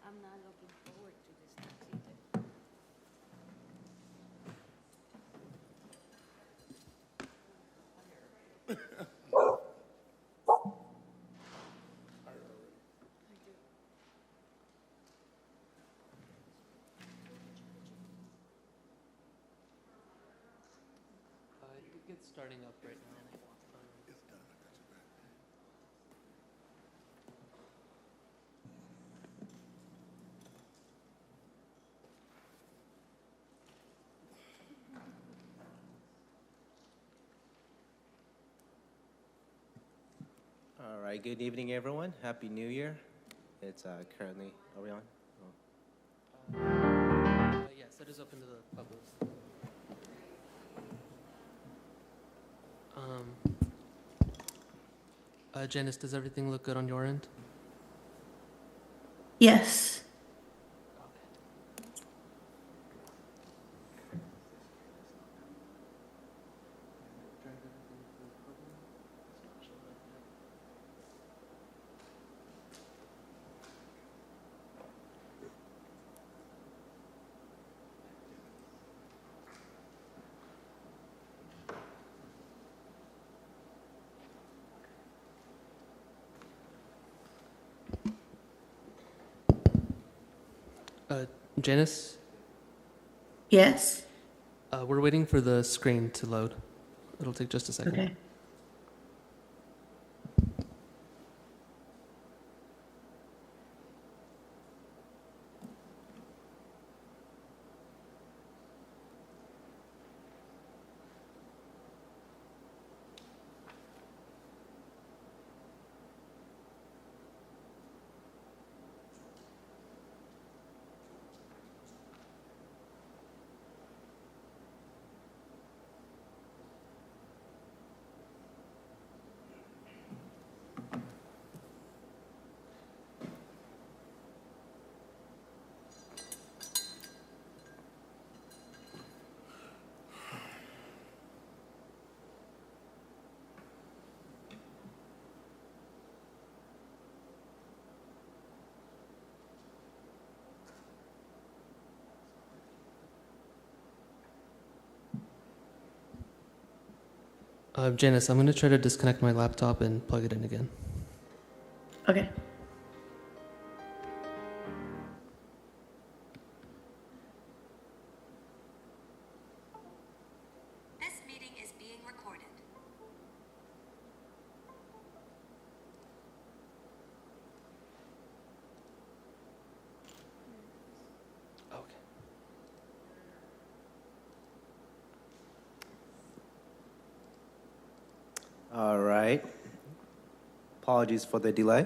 I'm not looking forward to this tax either. It's starting up right now. All right, good evening, everyone. Happy New Year. It's currently, are we on? Yes, it is open to the public. Janice, does everything look good on your end? Yes. Janice, Yes. we're waiting for the screen to load. It'll take just a second. Okay. Janice, I'm going to try to disconnect my laptop and plug it in again. Okay. This meeting is being recorded. Okay. All right. Apologies for the delay.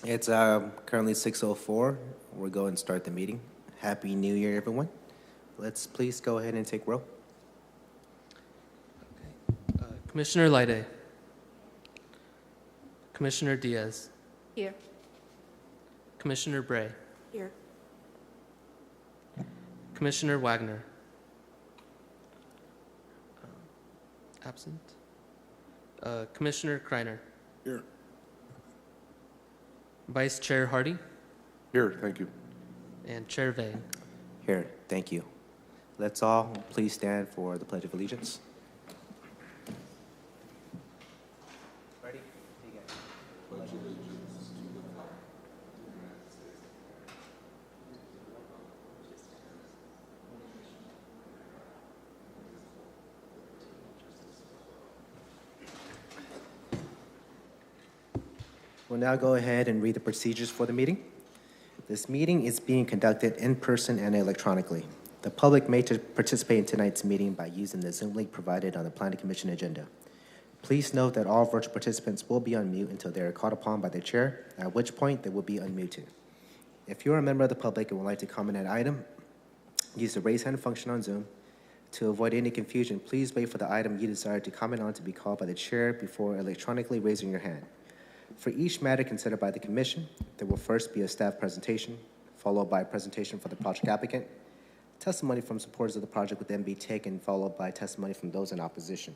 It's currently 6:04. We're going to start the meeting. Happy New Year, everyone. Let's please go ahead and take roll. Commissioner Lyde. Commissioner Diaz. Here. Commissioner Bray. Here. Commissioner Wagner. Absent. Commissioner Kreiner. Here. Vice Chair Hardy. Here, thank you. And Chair Vang. Here, thank you. Let's all please stand for the Pledge of Allegiance. Ready? We'll now go ahead and read the procedures for the meeting. This meeting is being conducted in person and electronically. The public may participate in tonight's meeting by using the Zoom link provided on the Planning Commission agenda. Please note that all virtual participants will be on mute until they are called upon by the chair, at which point they will be unmuted. If you're a member of the public and would like to comment on an item, use the raise hand function on Zoom. To avoid any confusion, please wait for the item you desire to comment on to be called by the chair before electronically raising your hand. For each matter considered by the Commission, there will first be a staff presentation, followed by a presentation for the project applicant. Testimony from supporters of the project would then be taken, followed by testimony from those in opposition.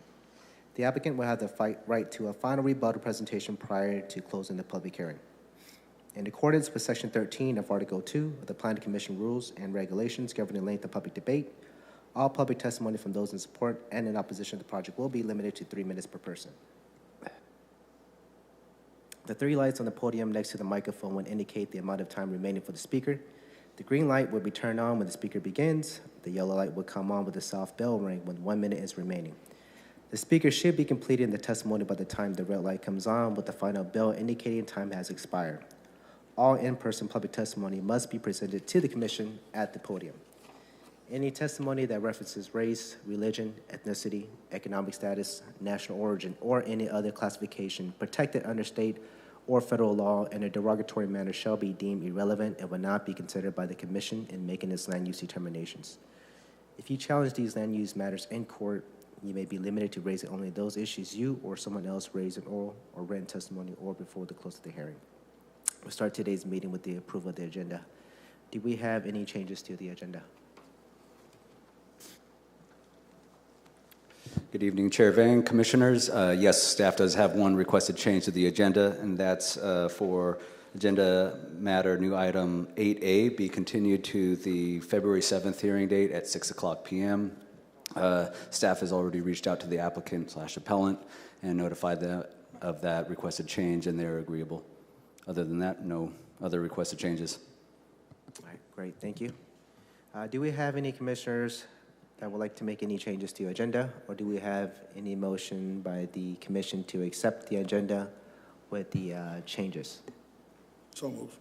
The applicant will have the right to a final rebuttal presentation prior to closing the public hearing. In accordance with Section 13 of Article 2 of the Planning Commission Rules and Regulations governing length of public debate, all public testimony from those in support and in opposition to the project will be limited to 3 minutes per person. The 3 lights on the podium next to the microphone will indicate the amount of time remaining for the speaker. The green light will be turned on when the speaker begins. The yellow light will come on with a soft bell ring when 1 minute is remaining. The speaker should be completing the testimony by the time the red light comes on with the final bell indicating time has expired. All in-person public testimony must be presented to the commission at the podium. Any testimony that references race, religion, ethnicity, economic status, national origin, or any other classification protected under state or federal law in a derogatory manner shall be deemed irrelevant and will not be considered by the commission in making its land use determinations. If you challenge these land use matters in court, you may be limited to raising only those issues you or someone else raised in oral or written testimony or before the close of the hearing. We'll start today's meeting with the approval of the agenda. Do we have any changes to the agenda? Good evening, Chair Vang, Commissioners. Yes, staff does have one requested change to the agenda, and that's for agenda matter new item 8A be continued to the February 7th hearing date at 6:00 p.m. Staff has already reached out to the applicant/appellant and notified them of that requested change, and they're agreeable. Other than that, no other requested changes. All right, great, thank you. Do we have any commissioners that would like to make any changes to the agenda, or do we have any motion by the commission to accept the agenda with the changes? So moved.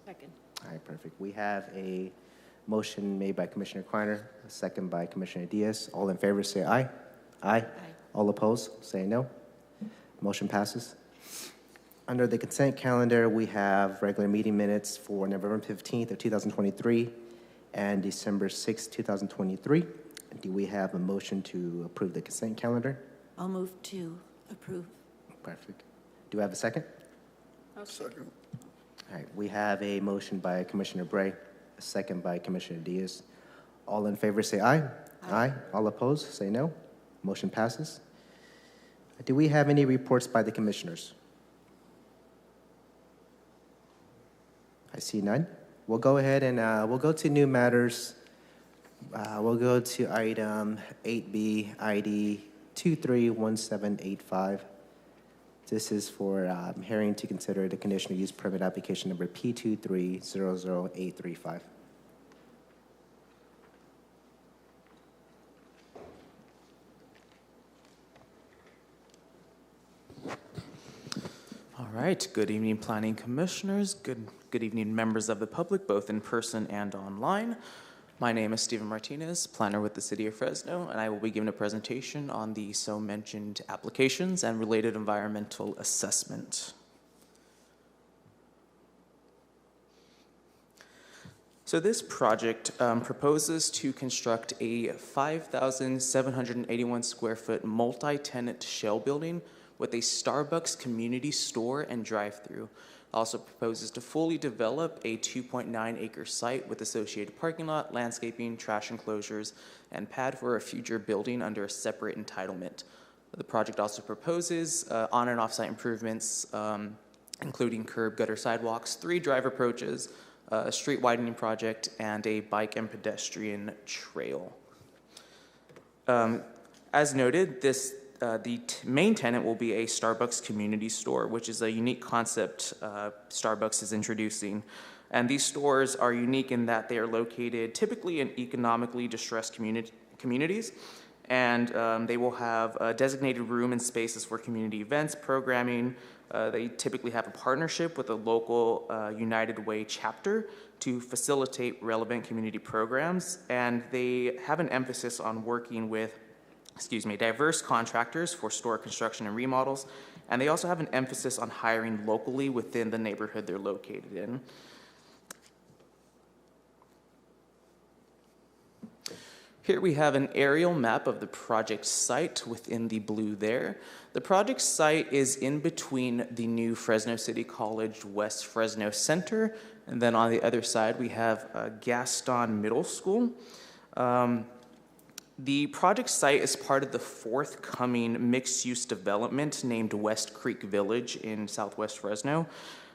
Second. All right, perfect. We have a motion made by Commissioner Kreiner, a second by Commissioner Diaz. All in favor say aye. Aye. All opposed say no. Motion passes. Under the consent calendar, we have regular meeting minutes for November 15th of 2023 and December 6th, 2023. Do we have a motion to approve the consent calendar? I'll move to approve. Perfect. Do we have a second? Second. All right, we have a motion by Commissioner Bray, a second by Commissioner Diaz. All in favor say aye. Aye. All opposed say no. Motion passes. Do we have any reports by the commissioners? I see none. We'll go ahead and we'll go to new matters. We'll go to item 8B, ID 231785. This is for hearing to consider the conditional use permit application number P2300835. All right, good evening, Planning Commissioners. Good evening, members of the public, both in person and online. My name is Stephen Martinez, planner with the City of Fresno, and I will be giving a presentation on the so-mentioned applications and related environmental assessment. So this project proposes to construct a 5,781 square foot multi-tenant shell building with a Starbucks community store and drive-through. Also proposes to fully develop a 2.9 acre site with associated parking lot, landscaping, trash enclosures, and pad for a future building under a separate entitlement. The project also proposes on and off-site improvements, including curb, gutter, sidewalks, 3 drive approaches, a street widening project, and a bike and pedestrian trail. As noted, the main tenant will be a Starbucks community store, which is a unique concept Starbucks is introducing. And these stores are unique in that they are located typically in economically distressed communities, and they will have a designated room and spaces for community events, programming. They typically have a partnership with a local United Way chapter to facilitate relevant community programs, and they have an emphasis on working with diverse contractors for store construction and remodels, and they also have an emphasis on hiring locally within the neighborhood they're located in. Here we have an aerial map of the project site within the blue there. The project site is in between the new Fresno City College West Fresno Center, and then on the other side we have Gaston Middle School. The project site is part of the forthcoming mixed-use development named West Creek Village in southwest Fresno.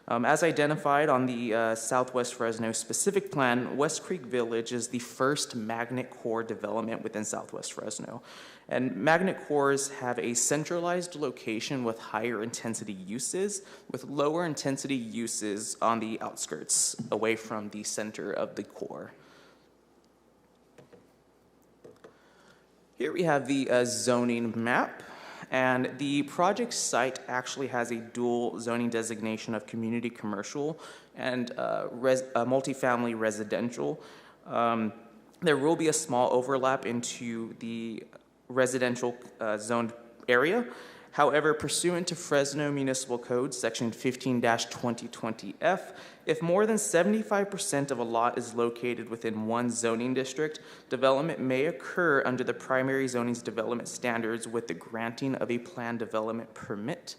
As identified on the Southwest Fresno specific plan, West Creek Village is the first magnet core development within Southwest Fresno. And magnet cores have a centralized location with higher intensity uses, with lower intensity uses on the outskirts, away from the center of the core. Here we have the zoning map, and the project site actually has a dual zoning designation of community commercial and multifamily residential. There will be a small overlap into the residential zoned area. However, pursuant to Fresno Municipal Code, Section 15-2020F, if more than 75% of a lot is located within one zoning district, development may occur under the primary zoning's development standards with the granting of a planned development permit.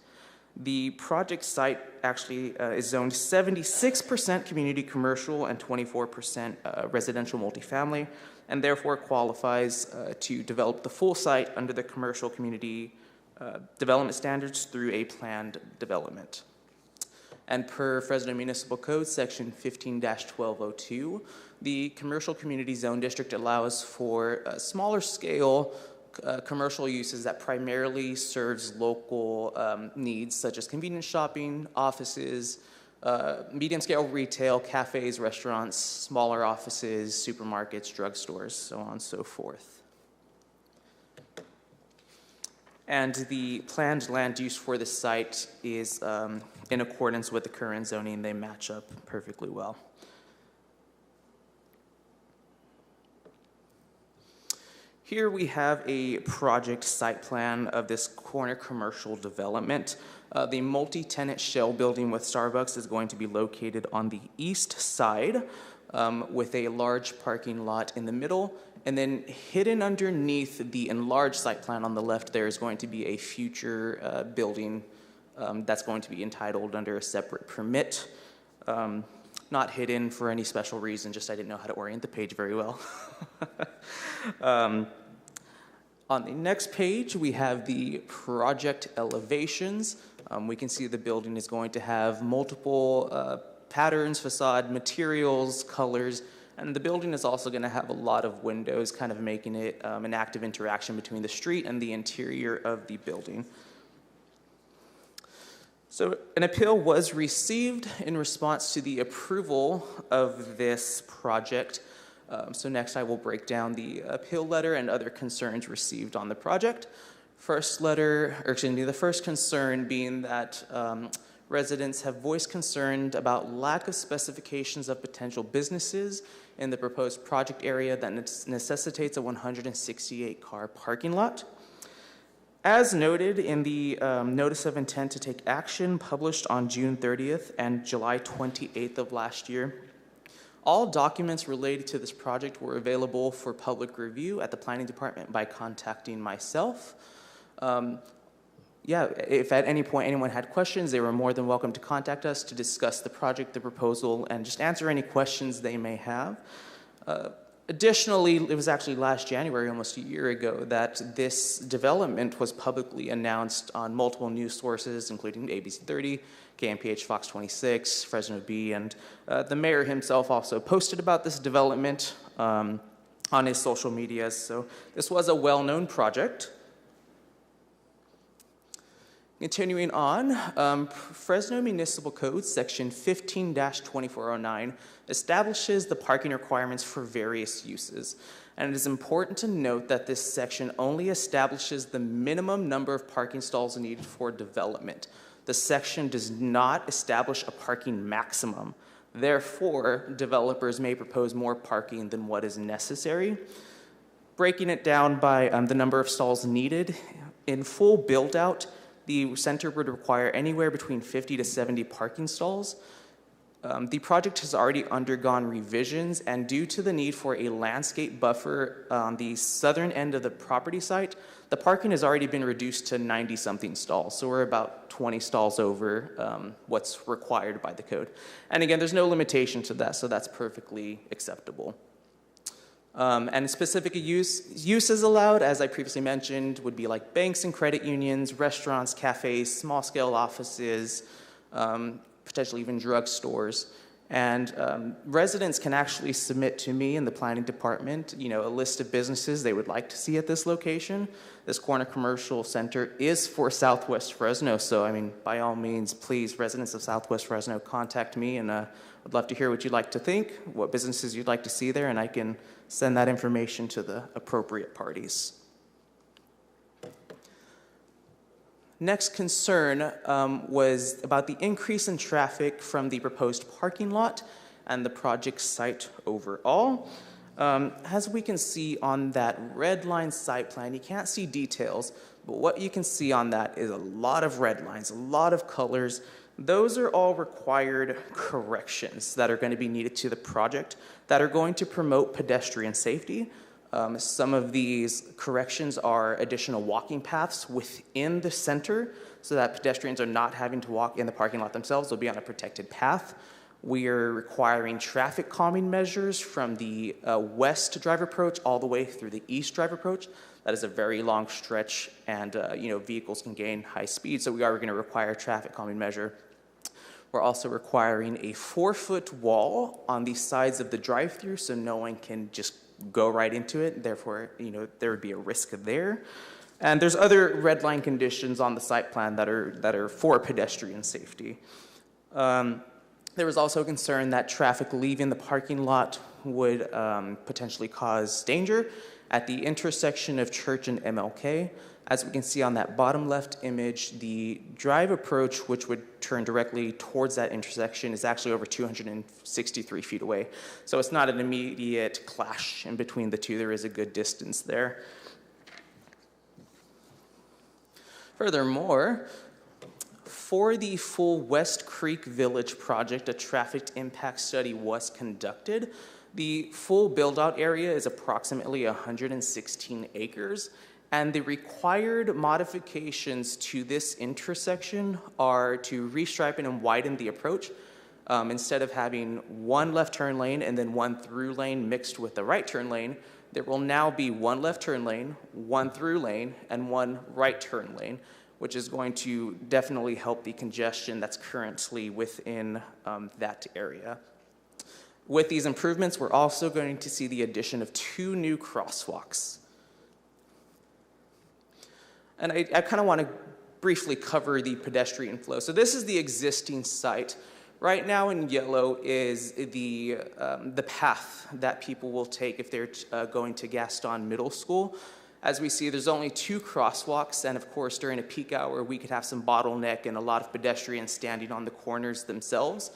The project site actually is zoned 76% community commercial and 24% residential multifamily, and therefore qualifies to develop the full site under the commercial community development standards through a planned development. And per Fresno Municipal Code, Section 15-1202, the commercial community zone district allows for smaller scale commercial uses that primarily serves local needs, such as convenience shopping, offices, medium-scale retail, cafes, restaurants, smaller offices, supermarkets, drugstores, so on and so forth. And the planned land use for the site is in accordance with the current zoning. They match up perfectly well. Here we have a project site plan of this corner commercial development. The multi-tenant shell building with Starbucks is going to be located on the east side with a large parking lot in the middle. And then hidden underneath the enlarged site plan on the left there is going to be a future building that's going to be entitled under a separate permit. Not hidden for any special reason, just I didn't know how to orient the page very well. On the next page, we have the project elevations. We can see the building is going to have multiple patterns, facade, materials, colors, and the building is also going to have a lot of windows, kind of making it an active interaction between the street and the interior of the building. So an appeal was received in response to the approval of this project. So next I will break down the appeal letter and other concerns received on the project. The first concern being that residents have voiced concern about lack of specifications of potential businesses in the proposed project area that necessitates a 168-car parking lot. As noted in the Notice of Intent to Take Action published on June 30th and July 28th of last year, all documents related to this project were available for public review at the Planning Department by contacting myself. If at any point anyone had questions, they were more than welcome to contact us to discuss the project, the proposal, and just answer any questions they may have. Additionally, it was actually last January, almost a year ago, that this development was publicly announced on multiple news sources, including ABC 30, KMPH Fox 26, Fresno Bee, and the mayor himself also posted about this development on his social media. So this was a well-known project. Continuing on, Fresno Municipal Code, Section 15-2409, establishes the parking requirements for various uses. And it is important to note that this section only establishes the minimum number of parking stalls needed for development. The section does not establish a parking maximum. Therefore, developers may propose more parking than what is necessary. Breaking it down by the number of stalls needed, in full build-out, the center would require anywhere between 50 to 70 parking stalls. The project has already undergone revisions, and due to the need for a landscape buffer on the southern end of the property site, the parking has already been reduced to 90-something stalls. So we're about 20 stalls over what's required by the code. And again, there's no limitation to that, so that's perfectly acceptable. And specific uses allowed, as I previously mentioned, would be like banks and credit unions, restaurants, cafes, small-scale offices, potentially even drugstores. And residents can actually submit to me in the planning department, a list of businesses they would like to see at this location. This corner commercial center is for Southwest Fresno, so I mean, by all means, please, residents of Southwest Fresno, contact me, and I'd love to hear what you'd like to think, what businesses you'd like to see there, and I can send that information to the appropriate parties. Next concern was about the increase in traffic from the proposed parking lot and the project site overall. As we can see on that red line site plan, you can't see details, but what you can see on that is a lot of red lines, a lot of colors. Those are all required corrections that are going to be needed to the project that are going to promote pedestrian safety. Some of these corrections are additional walking paths within the center so that pedestrians are not having to walk in the parking lot themselves. They'll be on a protected path. We are requiring traffic calming measures from the west drive approach all the way through the east drive approach. That is a very long stretch, and vehicles can gain high speed, so we are going to require a traffic calming measure. We're also requiring a 4-foot wall on the sides of the drive-through so no one can just go right into it. Therefore, there would be a risk there. And there's other red line conditions on the site plan that are for pedestrian safety. There was also a concern that traffic leaving the parking lot would potentially cause danger at the intersection of Church and MLK. As we can see on that bottom left image, the drive approach, which would turn directly towards that intersection, is actually over 263 feet away. So it's not an immediate clash in between the two. There is a good distance there. Furthermore, for the full West Creek Village project, a traffic impact study was conducted. The full build-out area is approximately 116 acres. And the required modifications to this intersection are to restripe and widen the approach. Instead of having one left turn lane and then one through lane mixed with the right turn lane, there will now be one left turn lane, one through lane, and one right turn lane, which is going to definitely help the congestion that's currently within that area. With these improvements, we're also going to see the addition of 2 new crosswalks. And I kind of want to briefly cover the pedestrian flow. So this is the existing site. Right now in yellow is the path that people will take if they're going to Gaston Middle School. As we see, there's only 2 crosswalks, and of course during a peak hour we could have some bottleneck and a lot of pedestrians standing on the corners themselves.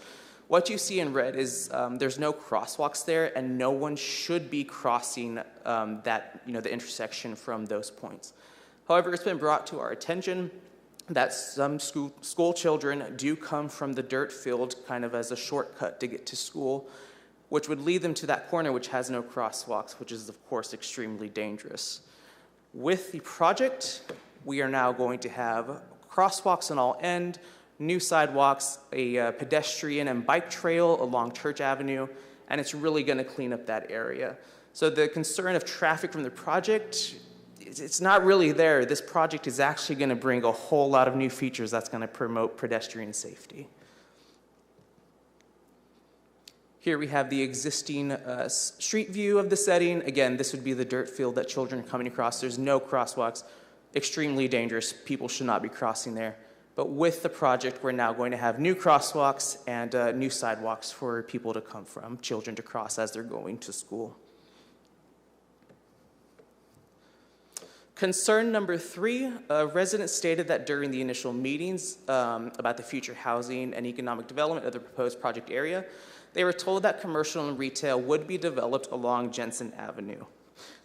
What you see in red is there's no crosswalks there, and no one should be crossing the intersection from those points. However, it's been brought to our attention that some school children do come from the dirt field kind of as a shortcut to get to school, which would lead them to that corner which has no crosswalks, which is of course extremely dangerous. With the project, we are now going to have crosswalks on all ends, new sidewalks, a pedestrian and bike trail along Church Avenue, and it's really going to clean up that area. So the concern of traffic from the project, it's not really there. This project is actually going to bring a whole lot of new features that's going to promote pedestrian safety. Here we have the existing street view of the setting. Again, this would be the dirt field that children are coming across. There's no crosswalks. Extremely dangerous. People should not be crossing there. But with the project, we're now going to have new crosswalks and new sidewalks for people to come from, children to cross as they're going to school. Concern number 3, residents stated that during the initial meetings about the future housing and economic development of the proposed project area, they were told that commercial and retail would be developed along Jensen Avenue.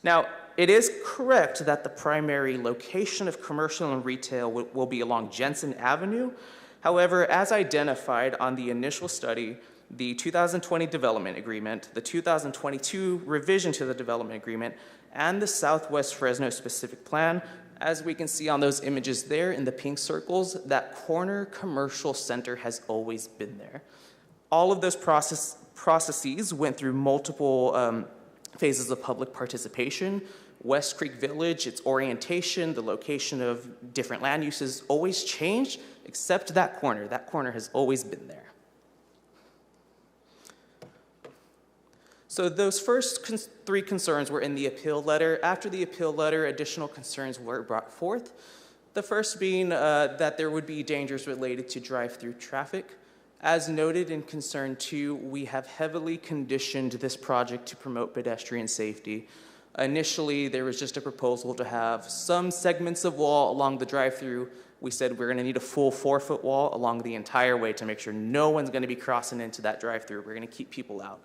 Now, it is correct that the primary location of commercial and retail will be along Jensen Avenue. However, as identified on the initial study, the 2020 development agreement, the 2022 revision to the development agreement, and the Southwest Fresno specific plan, as we can see on those images there in the pink circles, that corner commercial center has always been there. All of those processes went through multiple phases of public participation. West Creek Village, its orientation, the location of different land uses always changed, except that corner. That corner has always been there. So those first three concerns were in the appeal letter. After the appeal letter, additional concerns were brought forth. The first being that there would be dangers related to drive-through traffic. As noted in concern 2, we have heavily conditioned this project to promote pedestrian safety. Initially, there was just a proposal to have some segments of wall along the drive-through. We said we're going to need a full 4-foot wall along the entire way to make sure no one's going to be crossing into that drive-through. We're going to keep people out.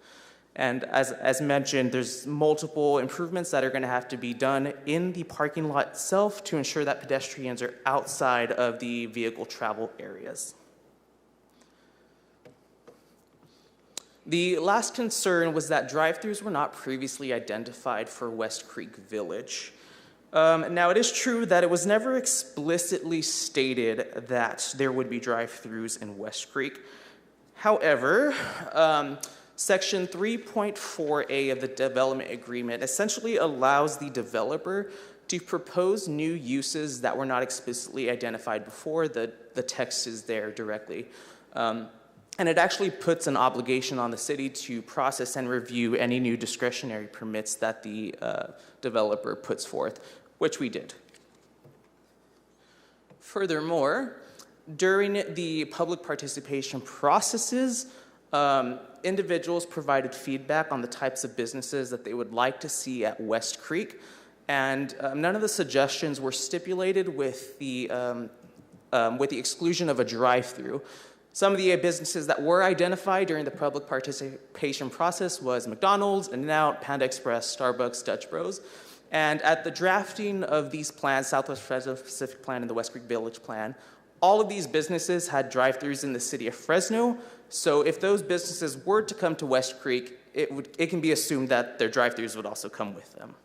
And as mentioned, there's multiple improvements that are going to have to be done in the parking lot itself to ensure that pedestrians are outside of the vehicle travel areas. The last concern was that drive-throughs were not previously identified for West Creek Village. Now, it is true that it was never explicitly stated that there would be drive-throughs in West Creek. However, Section 3.4A of the development agreement essentially allows the developer to propose new uses that were not explicitly identified before. The text is there directly. And it actually puts an obligation on the city to process and review any new discretionary permits that the developer puts forth, which we did. Furthermore, during the public participation processes, individuals provided feedback on the types of businesses that they would like to see at West Creek, and none of the suggestions were stipulated with the exclusion of a drive-through. Some of the businesses that were identified during the public participation process was McDonald's, In-N-Out, Panda Express, Starbucks, Dutch Bros. And at the drafting of these plans, Southwest Fresno Pacific Plan and the West Creek Village Plan, all of these businesses had drive-throughs in the city of Fresno. So if those businesses were to come to West Creek, it can be assumed that their drive-throughs would also come with them.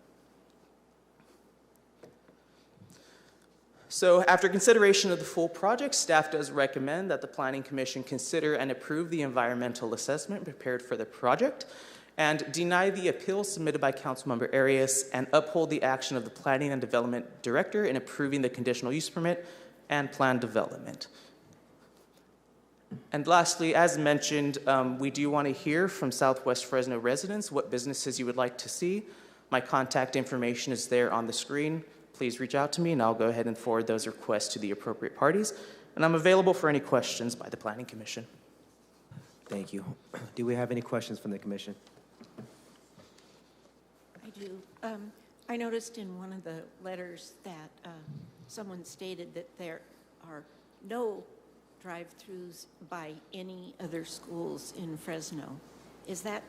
So after consideration of the full project, staff does recommend that the Planning Commission consider and approve the environmental assessment prepared for the project and deny the appeal submitted by Councilmember Arias and uphold the action of the Planning and Development Director in approving the conditional use permit and plan development. And lastly, as mentioned, we do want to hear from Southwest Fresno residents what businesses you would like to see. My contact information is there on the screen. Please reach out to me, and I'll go ahead and forward those requests to the appropriate parties. And I'm available for any questions by the Planning Commission. Thank you. Do we have any questions from the commission? I do. I noticed in one of the letters that someone stated that there are no drive-throughs by any other schools in Fresno. Is that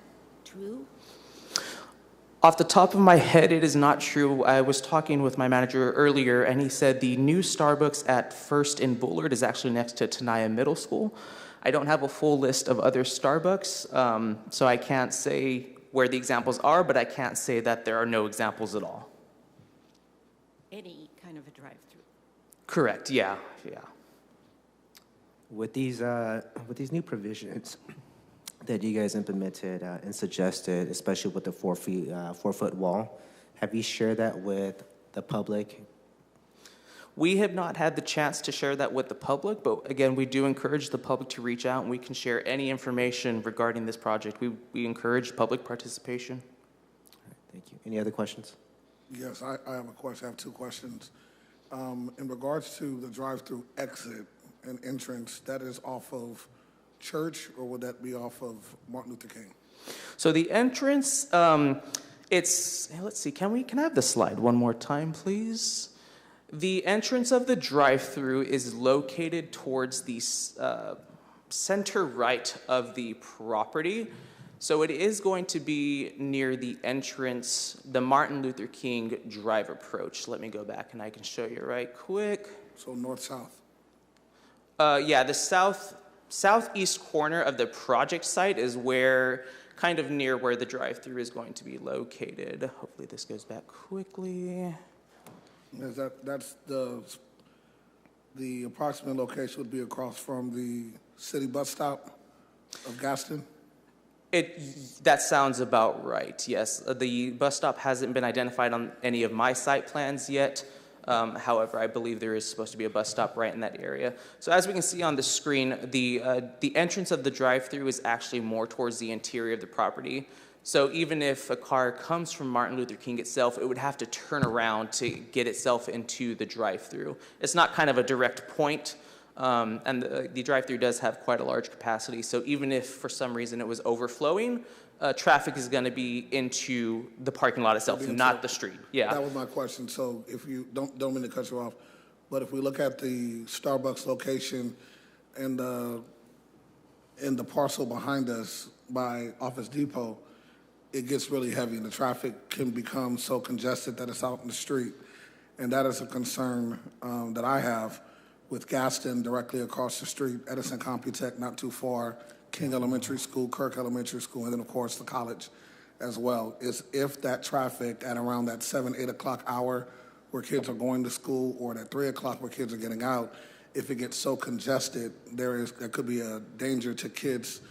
true? Off the top of my head, it is not true. I was talking with my manager earlier, and he said the new Starbucks at First and Bullard is actually next to Tenaya Middle School. I don't have a full list of other Starbucks, so I can't say where the examples are, but I can't say that there are no examples at all. Any kind of a drive-through? Correct, yeah. With these new provisions that you guys implemented and suggested, especially with the 4-foot wall, have you shared that with the public? We have not had the chance to share that with the public, but again, we do encourage the public to reach out, and we can share any information regarding this project. We encourage public participation. All right, thank you. Any other questions? Yes, I have a question. I have 2 questions. In regards to the drive-through exit and entrance, that is off of Church, or would that be off of Martin Luther King? So the entrance, let's see, can I have the slide one more time, please? The entrance of the drive-through is located towards the center right of the property. So it is going to be near the entrance, the Martin Luther King Drive approach. Let me go back and I can show you right quick. So north-south? Yeah, the southeast corner of the project site is where, kind of near where the drive-through is going to be located. Hopefully this goes back quickly. Is that's the approximate location would be across from the city bus stop of Gaston? That sounds about right, yes. The bus stop hasn't been identified on any of my site plans yet, However, I believe there is supposed to be a bus stop right in that area. So as we can see on the screen, the entrance of the drive-through is actually more towards the interior of the property. So even if a car comes from Martin Luther King itself, it would have to turn around to get itself into the drive-through. It's not kind of a direct point, and the drive-through does have quite a large capacity. So even if for some reason it was overflowing, traffic is going to be into the parking lot itself, not the street. Yeah. That was my question. So if you don't mean to cut you off, but if we look at the Starbucks location and in the parcel behind us by Office Depot, it gets really heavy and the traffic can become so congested that it's out in the street. And that is a concern that I have with Gaston directly across the street, Edison Computech not too far, King Elementary School, Kirk Elementary School, and then of course the college as well, is if that traffic at around that 7, 8 o'clock hour where kids are going to school or at 3 o'clock where kids are getting out, if it gets so congested, there could be a danger to kids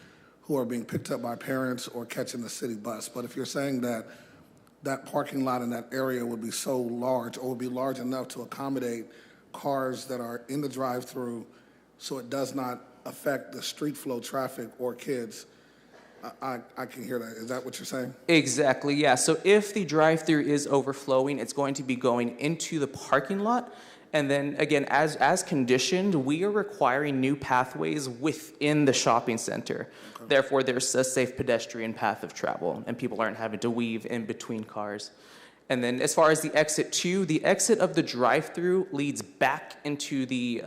who are being picked up by parents or catching the city bus. But if you're saying that that parking lot in that area would be so large or would be large enough to accommodate cars that are in the drive-through so it does not affect the street flow traffic or kids, I can hear that. Is that what you're saying? Exactly, yeah. So if the drive-through is overflowing, it's going to be going into the parking lot. And then again, as conditioned, we are requiring new pathways within the shopping center. Okay. Therefore, there's a safe pedestrian path of travel, and people aren't having to weave in between cars. And then as far as the exit of the drive-through leads back into the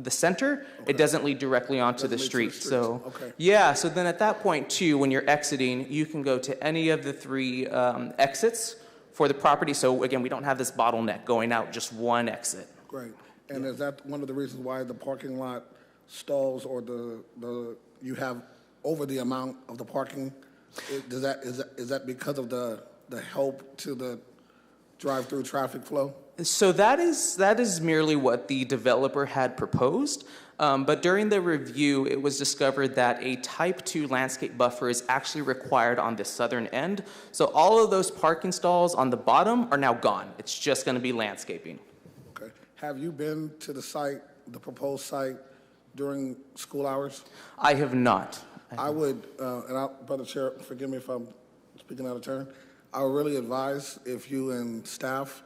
center. Okay. It doesn't lead directly onto the street. So okay. Yeah, so then at that point too, when you're exiting, you can go to any of the 3 exits for the property. So again, we don't have this bottleneck going out just one exit. Great. And is that one of the reasons why the parking lot stalls or you have over the amount of the parking? Is that because of the help to the drive-through traffic flow? So that is merely what the developer had proposed. But during the review, it was discovered that a type 2 landscape buffer is actually required on the southern end. So all of those parking stalls on the bottom are now gone. It's just going to be landscaping. Okay. Have you been to the site, the proposed site, during school hours? I have not. I would, Brother Chair, forgive me if I'm speaking out of turn, I would really advise if you and staff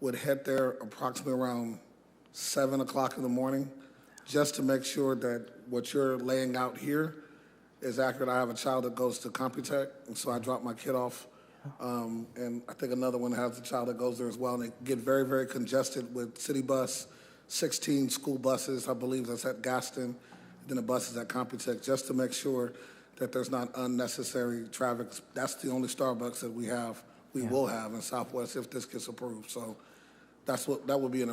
would head there approximately around 7 o'clock in the morning, just to make sure that what you're laying out here is accurate. I have a child that goes to Computech, and so I drop my kid off. And I think another one has a child that goes there as well. And they get very, very congested with city bus, 16 school buses, I believe that's at Gaston, and then the buses at Computech, just to make sure that there's not unnecessary traffic. That's the only Starbucks that we will have in Southwest if this gets approved. So that would be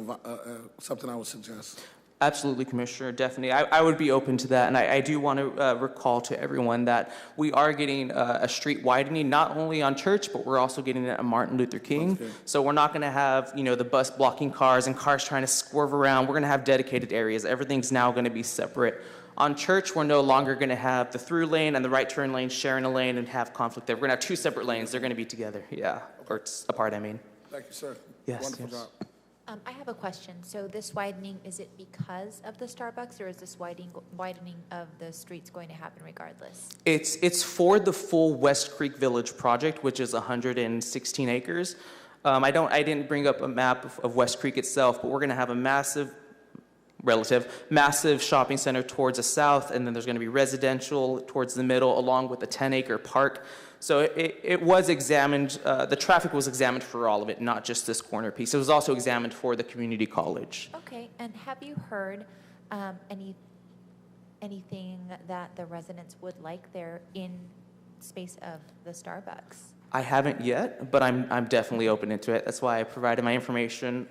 something I would suggest. Absolutely, Commissioner, definitely. I would be open to that, and I do want to recall to everyone that we are getting a street widening, not only on Church, but we're also getting it on Martin Luther King. Okay. So we're not going to have, the bus blocking cars and cars trying to swerve around. We're going to have dedicated areas. Everything's now going to be separate. On Church, we're no longer going to have the through lane and the right turn lane sharing a lane and have conflict there. We're going to have 2 separate lanes. They're going to be together, yeah, or apart, I mean. Thank you, sir. Yes. Wonderful job. I have a question. So this widening, is it because of the Starbucks, or is this widening of the streets going to happen regardless? It's for the full West Creek Village project, which is 116 acres. I didn't bring up a map of West Creek itself, but we're going to have a massive shopping center towards the south, and then there's going to be residential towards the middle, along with a 10-acre park. So it was examined, the traffic was examined for all of it, not just this corner piece. It was also examined for the community college. Okay, and have you heard anything that the residents would like there in space of the Starbucks? I haven't yet, but I'm definitely open into it. That's why I provided my information.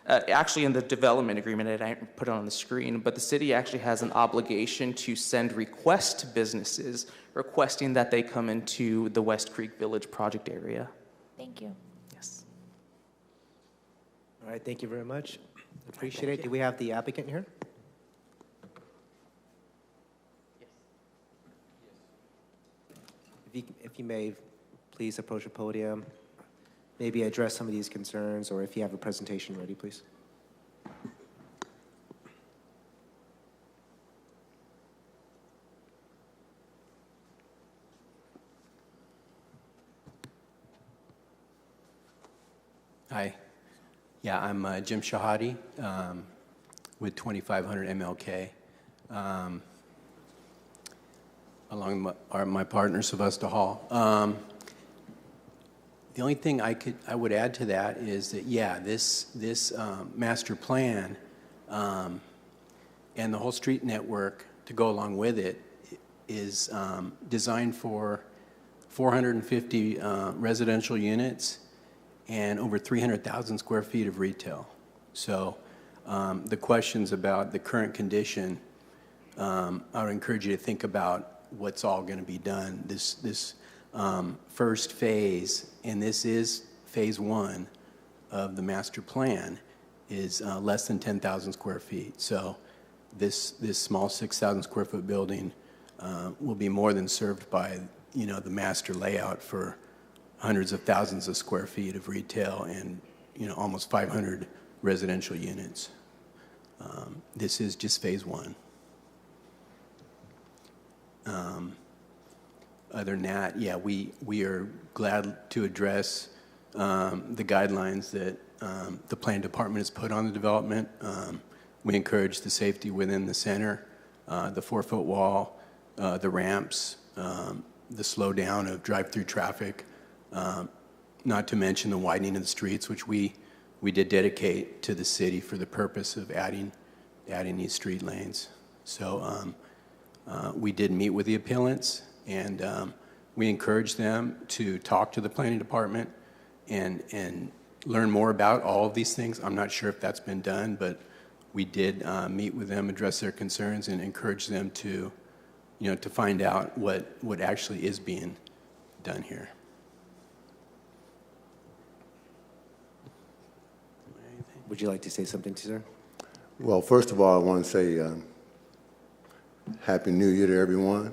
Actually, in the development agreement, I didn't put it on the screen, but the city actually has an obligation to send requests to businesses requesting that they come into the West Creek Village project area. Thank you. Yes. All right, thank you very much. Appreciate it. Do we have the applicant here? Yes. If you may, please approach the podium. maybe address some of these concerns, or if you have a presentation ready, please. Hi. Yeah, I'm Jim Shahadi with 2500 MLK. Along with my partner, Sylvester Hall. The only thing I would add to that is that, yeah, this master plan and the whole street network to go along with it is designed for 450 residential units and over 300,000 square feet of retail. So the questions about the current condition, I would encourage you to think about what's all going to be done. This first phase, and this is phase one of the master plan, is less than 10,000 square feet. So this small 6,000 square foot building will be more than served by, you know, the master layout for hundreds of thousands of square feet of retail and, you know, almost 500 residential units. This is just phase one. Other than that, yeah, we are glad to address the guidelines that the planning department has put on the development. We encourage the safety within the center, the 4-foot wall, the ramps, the slowdown of drive-through traffic, not to mention the widening of the streets, which we did dedicate to the city for the purpose of adding these street lanes. So we did meet with the appellants, and we encouraged them to talk to the planning department and learn more about all of these things. I'm not sure if that's been done, but we did meet with them, address their concerns, and encourage them to, you know, to find out what actually is being done here. Would you like to say something, sir? Well, first of all, I want to say Happy New Year to everyone.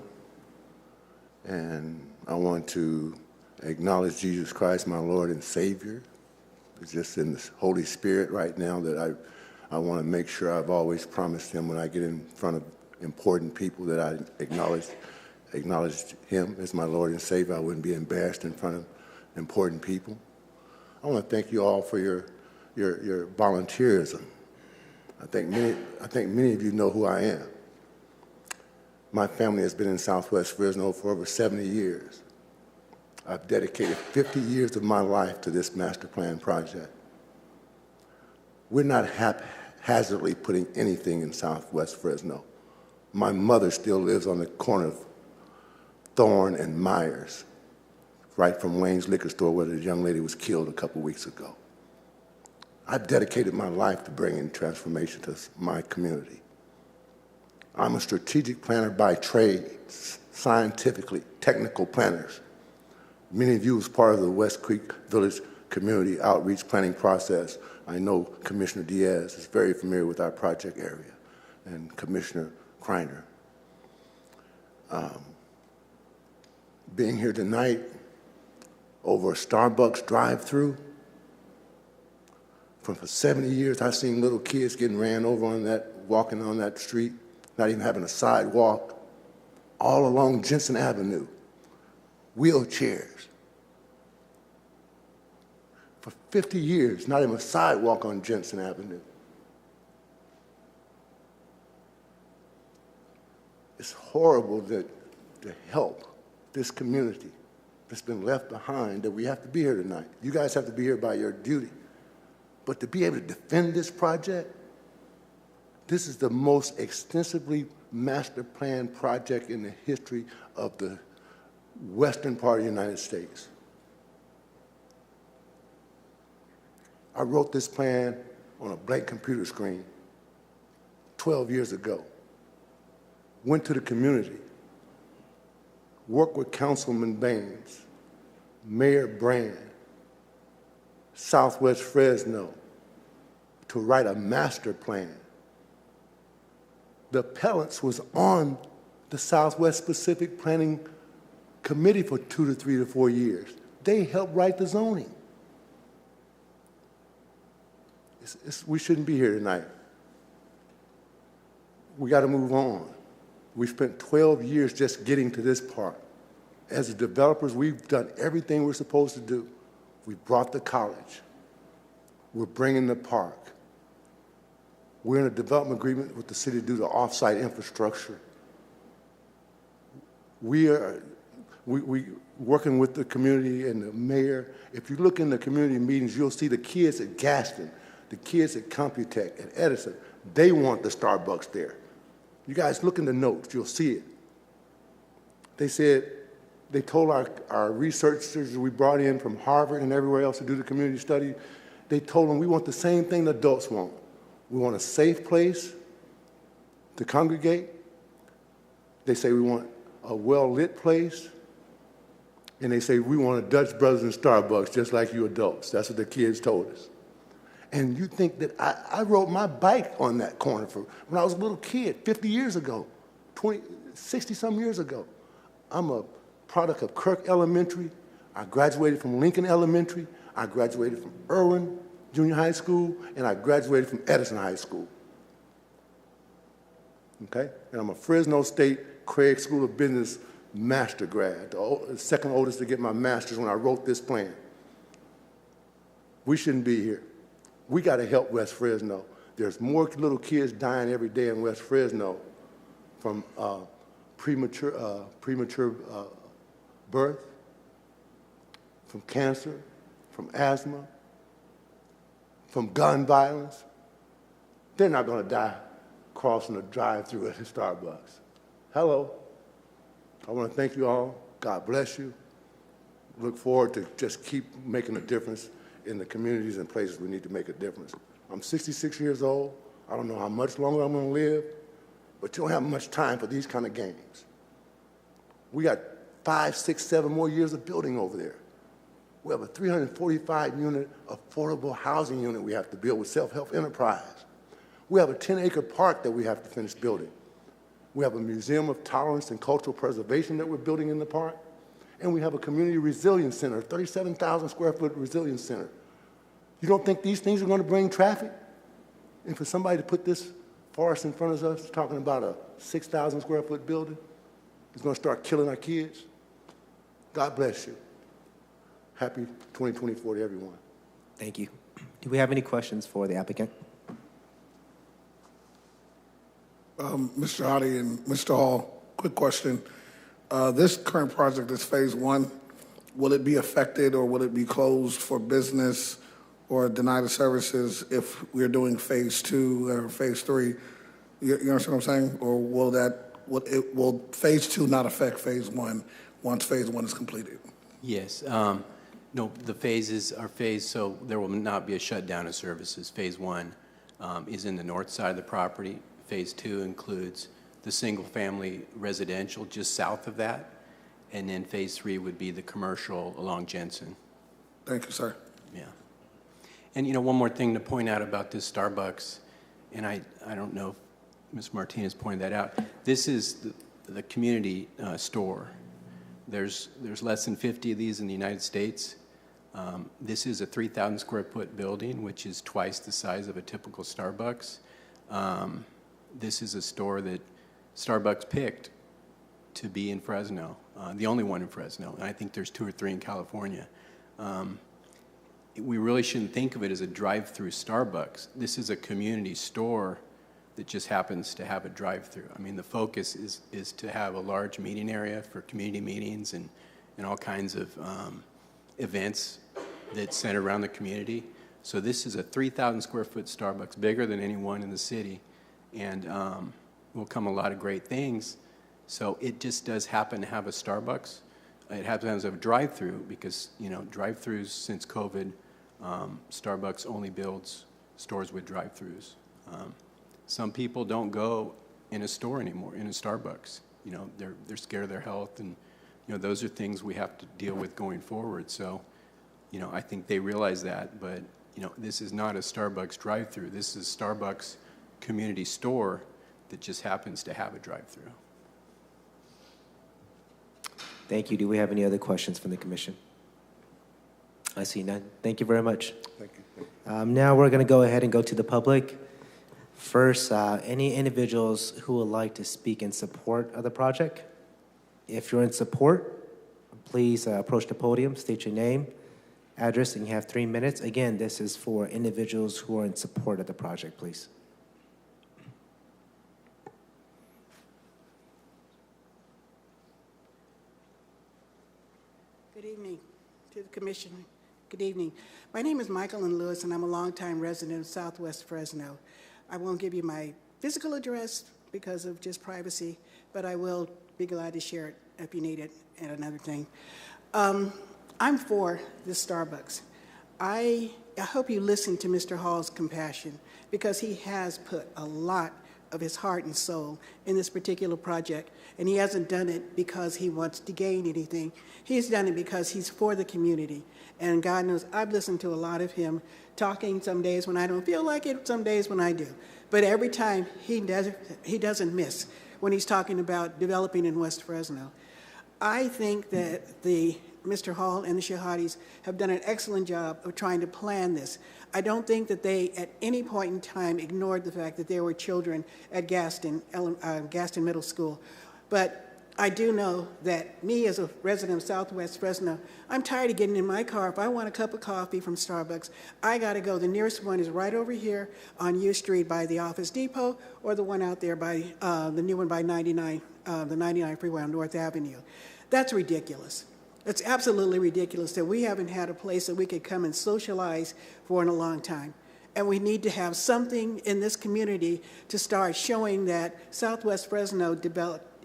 And I want to acknowledge Jesus Christ, my Lord and Savior. It's just in the Holy Spirit right now that I want to make sure I've always promised him when I get in front of important people that I acknowledge him as my Lord and Savior. I wouldn't be embarrassed in front of important people. I want to thank you all for your volunteerism. I think many of you know who I am. My family has been in Southwest Fresno for over 70 years. I've dedicated 50 years of my life to this master plan project. We're not haphazardly putting anything in Southwest Fresno. My mother still lives on the corner of Thorne and Myers, right from Wayne's Liquor Store where the young lady was killed a couple weeks ago. I've dedicated my life to bringing transformation to my community. I'm a strategic planner by trade, scientifically, technical planners. Many of you as part of the West Creek Village Community Outreach Planning process. I know Commissioner Diaz is very familiar with our project area, and Commissioner Kreiner. Being here tonight over a Starbucks drive-through, for 70 years, I've seen little kids getting ran over on that, walking on that street, not even having a sidewalk, all along Jensen Avenue, wheelchairs. For 50 years, not even a sidewalk on Jensen Avenue. It's horrible that to help this community that's been left behind, that we have to be here tonight. You guys have to be here by your duty. But to be able to defend this project, this is the most extensively master planned project in the history of the western part of the United States. I wrote this plan on a blank computer screen 12 years ago. Went to the community, worked with Councilman Baines, Mayor Brand, Southwest Fresno, to write a master plan. The appellants was on the Southwest Pacific Planning Committee for 2 to 3 to 4 years. They helped write the zoning. We shouldn't be here tonight. We got to move on. We spent 12 years just getting to this part. As the developers, we've done everything we're supposed to do. We brought the college. We're bringing the park. We're in a development agreement with the city to do the off-site infrastructure. We working with the community and the mayor. If you look in the community meetings, you'll see the kids at Gaston, the kids at Computech, at Edison. They want the Starbucks there. You guys look in the notes, you'll see it. They told our researchers we brought in from Harvard and everywhere else to do the community study, they told them we want the same thing the adults want. We want a safe place to congregate. They say we want a well-lit place. And they say we want a Dutch Brothers and Starbucks just like you adults. That's what the kids told us. And you think that I rode my bike on that corner when I was a little kid, 50 years ago, 60-some years ago. I'm a product of Kirk Elementary. I graduated from Lincoln Elementary. I graduated from Irwin Junior High School, and I graduated from Edison High School. Okay? And I'm a Fresno State Craig School of Business master grad, the second oldest to get my master's when I wrote this plan. We shouldn't be here. We got to help West Fresno. There's more little kids dying every day in West Fresno from premature birth, from cancer, from asthma, from gun violence. They're not going to die crossing a drive-through at a Starbucks. Hello. I want to thank you all. God bless you. Look forward to just keep making a difference in the communities and places we need to make a difference. I'm 66 years old. I don't know how much longer I'm going to live, but you don't have much time for these kind of games. We got 5, 6, 7 more years of building over there. We have a 345-unit affordable housing unit we have to build with self-help enterprise. We have a 10-acre park that we have to finish building. We have a museum of tolerance and cultural preservation that we're building in the park. And we have a community resilience center, a 37,000 square foot resilience center. You don't think these things are going to bring traffic? And for somebody to put this farce in front of us, talking about a 6,000 square foot building, is going to start killing our kids? God bless you. Happy 2024 to everyone. Thank you. Do we have any questions for the applicant? Mr. Hadi and Mr. Hall, quick question. This current project is phase 1. Will it be affected or will it be closed for business or denied of services if we're doing phase 2 or phase 3? You understand what I'm saying? Or will phase 2 not affect phase 1 once phase 1 is completed? Yes. No, the phases are phased, so there will not be a shutdown of services. Phase 1 is in the north side of the property. Phase 2 includes the single-family residential just south of that, and then phase 3 would be the commercial along Jensen. Thank you, sir. Yeah. And, you know, one more thing to point out about this Starbucks, and I don't know if Ms. Martinez pointed that out. This is the community store. There's less than 50 of these in the United States. This is a 3,000 square foot building, which is twice the size of a typical Starbucks. This is a store that Starbucks picked to be in Fresno, the only one in Fresno, and I think there's 2 or 3 in California. We really shouldn't think of it as a drive-through Starbucks. This is a community store that just happens to have a drive-through. I mean, the focus is to have a large meeting area for community meetings and all kinds of events that center around the community. So this is a 3,000 square foot Starbucks, bigger than any one in the city, and will come a lot of great things. So it just does happen to have a Starbucks. It happens to have a drive-through because, you know, drive-throughs since COVID, Starbucks only builds stores with drive-throughs. Some people don't go in a store anymore, in a Starbucks. You know, they're scared of their health, and, you know, those are things we have to deal with going forward. So, you know, I think they realize that, but, you know, this is not a Starbucks drive-through. This is a Starbucks community store that just happens to have a drive-through. Thank you. Do we have any other questions from the commission? I see none. Thank you very much. Thank you. Now we're going to go ahead and go to the public. First, any individuals who would like to speak in support of the project? If you're in support, please approach the podium, state your name, address, and you have 3 minutes. Again, this is for individuals who are in support of the project, please. Good evening to the commission. Good evening. My name is Michael and Lewis, and I'm a longtime resident of Southwest Fresno. I won't give you my physical address because of just privacy, but I will be glad to share it if you need it. And another thing, I'm for this Starbucks. I hope you listen to Mr. Hall's compassion, because he has put a lot of his heart and soul in this particular project, and he hasn't done it because he wants to gain anything. He's done it because he's for the community, and God knows I've listened to a lot of him talking some days when I don't feel like it, some days when I do. But every time he doesn't miss when he's talking about developing in West Fresno. I think that Mr. Hall and the Shahadis have done an excellent job of trying to plan this. I don't think that they at any point in time ignored the fact that there were children at Gaston Middle School. But I do know that me as a resident of Southwest Fresno, I'm tired of getting in my car. If I want a cup of coffee from Starbucks, I gotta go. The nearest one is right over here on U Street by the Office Depot, or the one out there by the new one by 99, the 99 freeway on North Avenue. That's ridiculous. It's absolutely ridiculous that we haven't had a place that we could come and socialize for in a long time. And we need to have something in this community to start showing that Southwest Fresno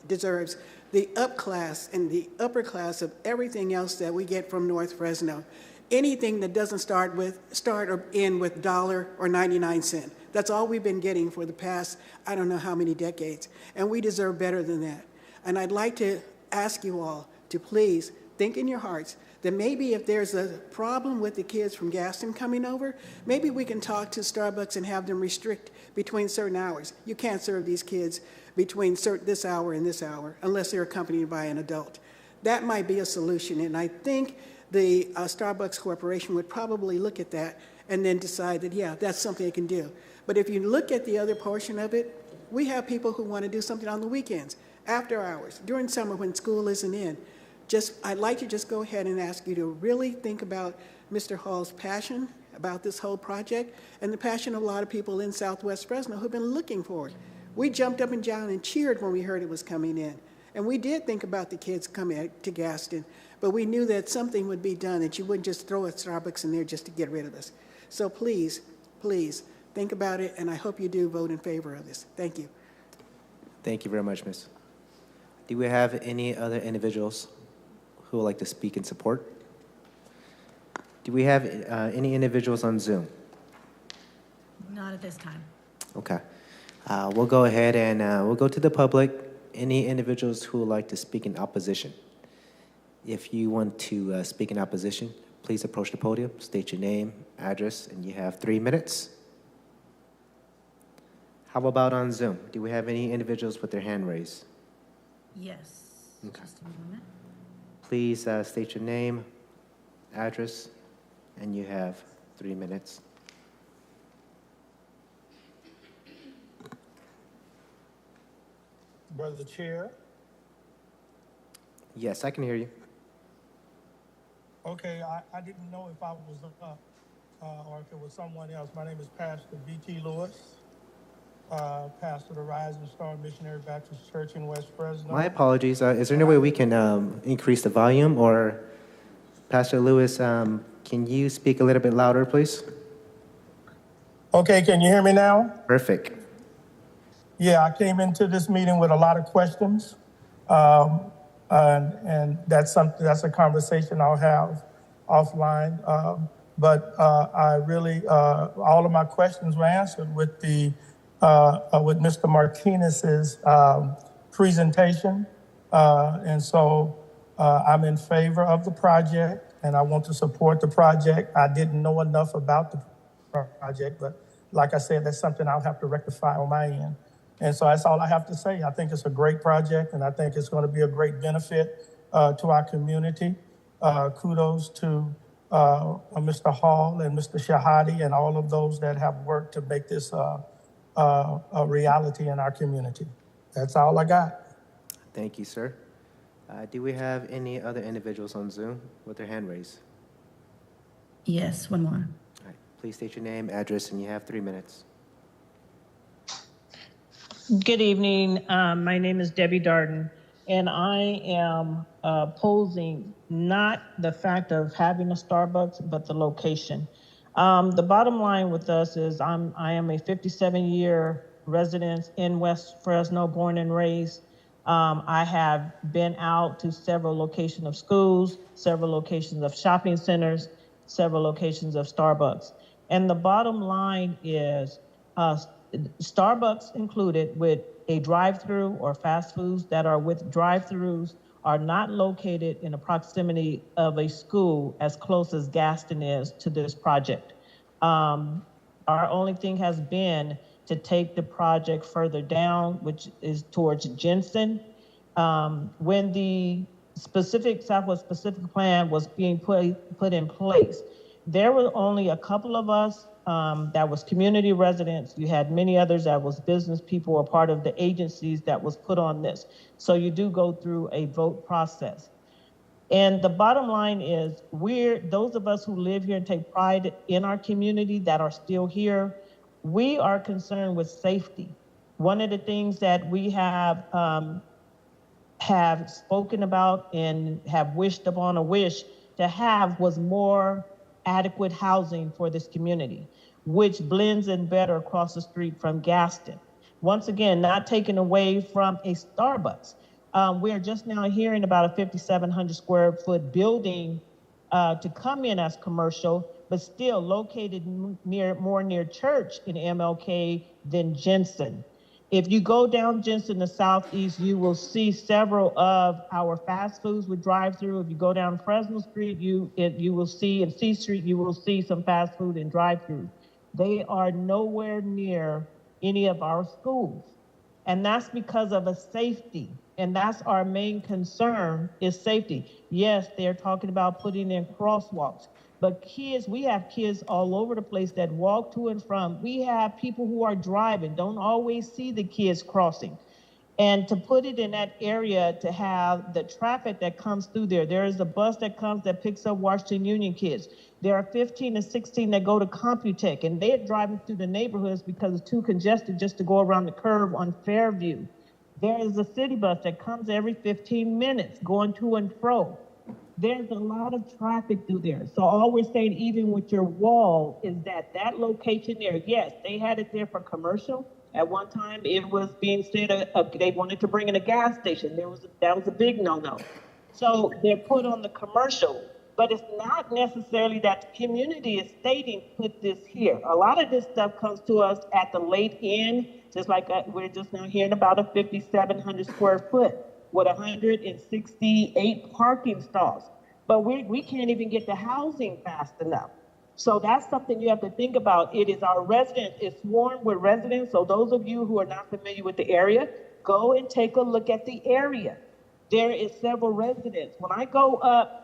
deserves the upclass and the upper class of everything else that we get from North Fresno. Anything that doesn't start or end with $1 or 99 cents. That's all we've been getting for the past, I don't know how many decades. And we deserve better than that. And I'd like to ask you all to please think in your hearts that maybe if there's a problem with the kids from Gaston coming over, maybe we can talk to Starbucks and have them restrict between certain hours. You can't serve these kids between this hour and this hour unless they're accompanied by an adult. That might be a solution, and I think the Starbucks Corporation would probably look at that and then decide that, yeah, that's something they can do. But if you look at the other portion of it, we have people who want to do something on the weekends, after hours, during summer when school isn't in. I'd like to just go ahead and ask you to really think about Mr. Hall's passion about this whole project and the passion of a lot of people in Southwest Fresno who've been looking for it. We jumped up and down and cheered when we heard it was coming in. And we did think about the kids coming to Gaston, but we knew that something would be done, that you wouldn't just throw a Starbucks in there just to get rid of us. So please, please, think about it, and I hope you do vote in favor of this. Thank you. Thank you very much, Ms. Do we have any other individuals who would like to speak in support? Do we have any individuals on Zoom? Not at this time. Okay. We'll go ahead and we'll go to the public. Any individuals who would like to speak in opposition? If you want to speak in opposition, please approach the podium, state your name, address, and you have 3 minutes. How about on Zoom? Do we have any individuals with their hand raised? Yes. Okay. Just a moment. Please state your name, address, and you have 3 minutes. Brother Chair. Yes, I can hear you. Okay, I didn't know if I was up or if it was someone else. My name is Pastor B.T. Lewis, pastor of the Rising Star Missionary Baptist Church in West Fresno. My apologies. Is there any way we can increase the volume? Or Pastor Lewis, can you speak a little bit louder, please? Okay, can you hear me now? Perfect. Yeah, I came into this meeting with a lot of questions, and that's a conversation I'll have offline. But I really, all of my questions were answered with with Mr. Martinez's presentation, and so I'm in favor of the project, and I want to support the project. I didn't know enough about the project, but like I said, that's something I'll have to rectify on my end. And so that's all I have to say. I think it's a great project, and I think it's going to be a great benefit to our community. Kudos to Mr. Hall and Mr. Shahadi and all of those that have worked to make this a reality in our community. That's all I got. Thank you, sir. Do we have any other individuals on Zoom with their hand raised? Yes, one more. All right. Please state your name, address, and you have 3 minutes. Good evening. My name is Debbie Darden, and I am opposing not the fact of having a Starbucks, but the location. The bottom line with us is I am a 57-year resident in West Fresno, born and raised. I have been out to several locations of schools, several locations of shopping centers, several locations of Starbucks. And the bottom line is Starbucks included with a drive-through or fast foods that are with drive-throughs are not located in the proximity of a school as close as Gaston is to this project. Our only thing has been to take the project further down, which is towards Jensen. When the specific Southwest Pacific plan was being put in place, there were only a couple of us that was community residents. You had many others that was business people or part of the agencies that was put on this. So you do go through a vote process. And the bottom line is those of us who live here and take pride in our community that are still here, we are concerned with safety. One of the things that we have spoken about and have wished upon a wish to have was more adequate housing for this community, which blends in better across the street from Gaston. Once again, not taken away from a Starbucks. We're just now hearing about a 5,700 square foot building to come in as commercial, but still located more near Church in MLK than Jensen. If you go down Jensen to Southeast, you will see several of our fast foods with drive-through. If you go down Fresno Street, you will see, in C Street, you will see some fast food and drive-through. They are nowhere near any of our schools. And that's because of a safety. And that's our main concern is safety. Yes, they're talking about putting in crosswalks. But kids, we have kids all over the place that walk to and from. We have people who are driving, don't always see the kids crossing. And to put it in that area, to have the traffic that comes through there is a bus that comes that picks up Washington Union kids. There are 15 and 16 that go to Computech, and they're driving through the neighborhoods because it's too congested just to go around the curve on Fairview. There is a city bus that comes every 15 minutes going to and fro. There's a lot of traffic through there. So all we're saying, even with your wall, is that location there, yes, they had it there for commercial. At one time, it was being said they wanted to bring in a gas station. That was a big no-no. So they're put on the commercial, but it's not necessarily that the community is stating put this here. A lot of this stuff comes to us at the late end, just like we're just now hearing about a 5,700 square foot with 168 parking stalls. But we can't even get the housing fast enough. So that's something you have to think about. It is our residents, it's swarmed with residents. So those of you who are not familiar with the area, go and take a look at the area. There is several residents. When I go up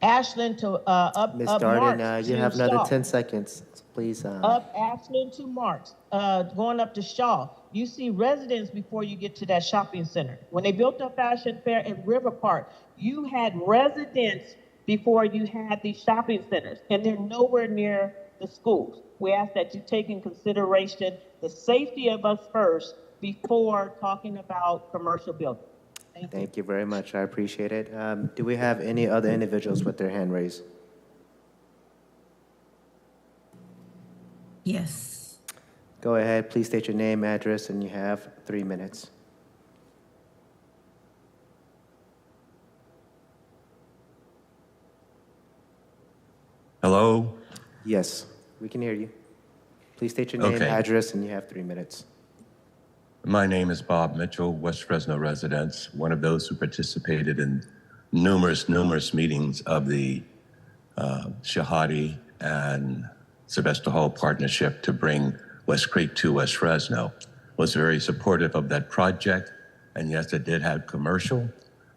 Ashland to up Ms. up Darden, Marks you to have another Shaw. 10 seconds, please. Up Ashland to Marks, going up to Shaw, you see residents before you get to that shopping center. When they built up Fashion Fair and River Park, you had residents before you had these shopping centers, and they're nowhere near the schools. We ask that you take in consideration the safety of us first before talking about commercial buildings. Thank you very much. I appreciate it. Do we have any other individuals with their hand raised? Yes. Go ahead. Please state your name, address, and you have 3 minutes. Hello? Yes, we can hear you. Please state your name, Okay. address, and you have 3 minutes. My name is Bob Mitchell, West Fresno resident, one of those who participated in numerous meetings of the Shahadi and Sylvester Hall partnership to bring West Creek to West Fresno. Was very supportive of that project, and yes, it did have commercial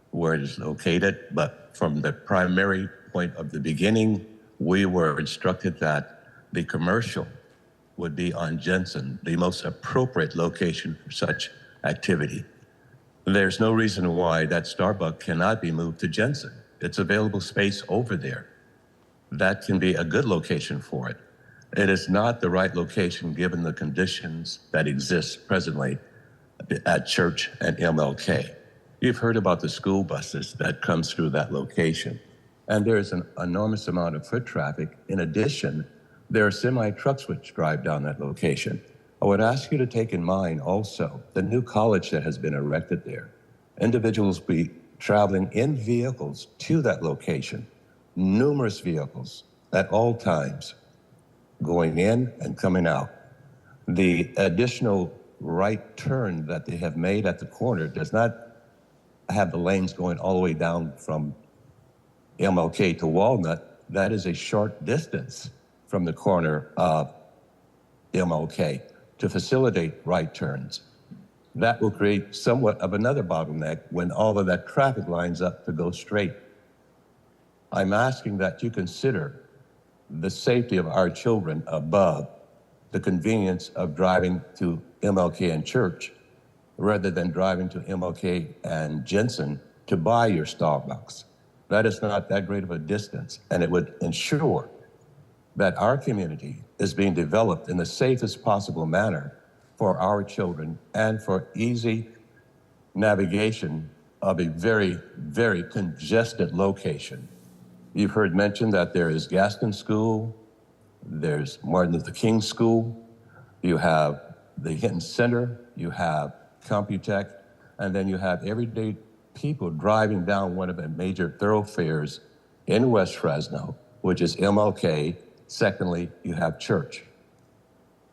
where it is located, but from the primary point of the beginning, we were instructed that the commercial would be on Jensen, the most appropriate location for such activity. There's no reason why that Starbucks cannot be moved to Jensen. It's available space over there. That can be a good location for it. It is not the right location given the conditions that exist presently at Church and MLK. You've heard about the school buses that comes through that location. And there's an enormous amount of foot traffic. In addition, there are semi-trucks which drive down that location. I would ask you to take in mind also the new college that has been erected there. Individuals will be traveling in vehicles to that location, numerous vehicles at all times, going in and coming out. The additional right turn that they have made at the corner does not have the lanes going all the way down from MLK to Walnut. That is a short distance from the corner of MLK to facilitate right turns. That will create somewhat of another bottleneck when all of that traffic lines up to go straight. I'm asking that you consider the safety of our children above the convenience of driving to MLK and Church rather than driving to MLK and Jensen to buy your Starbucks. That is not that great of a distance, and it would ensure that our community is being developed in the safest possible manner for our children and for easy navigation of a very, very congested location. You've heard mentioned that there is Gaston School, there's Martin Luther King School, you have the Hinton Center, you have Computech, and then you have everyday people driving down one of the major thoroughfares in West Fresno, which is MLK. Secondly, you have Church.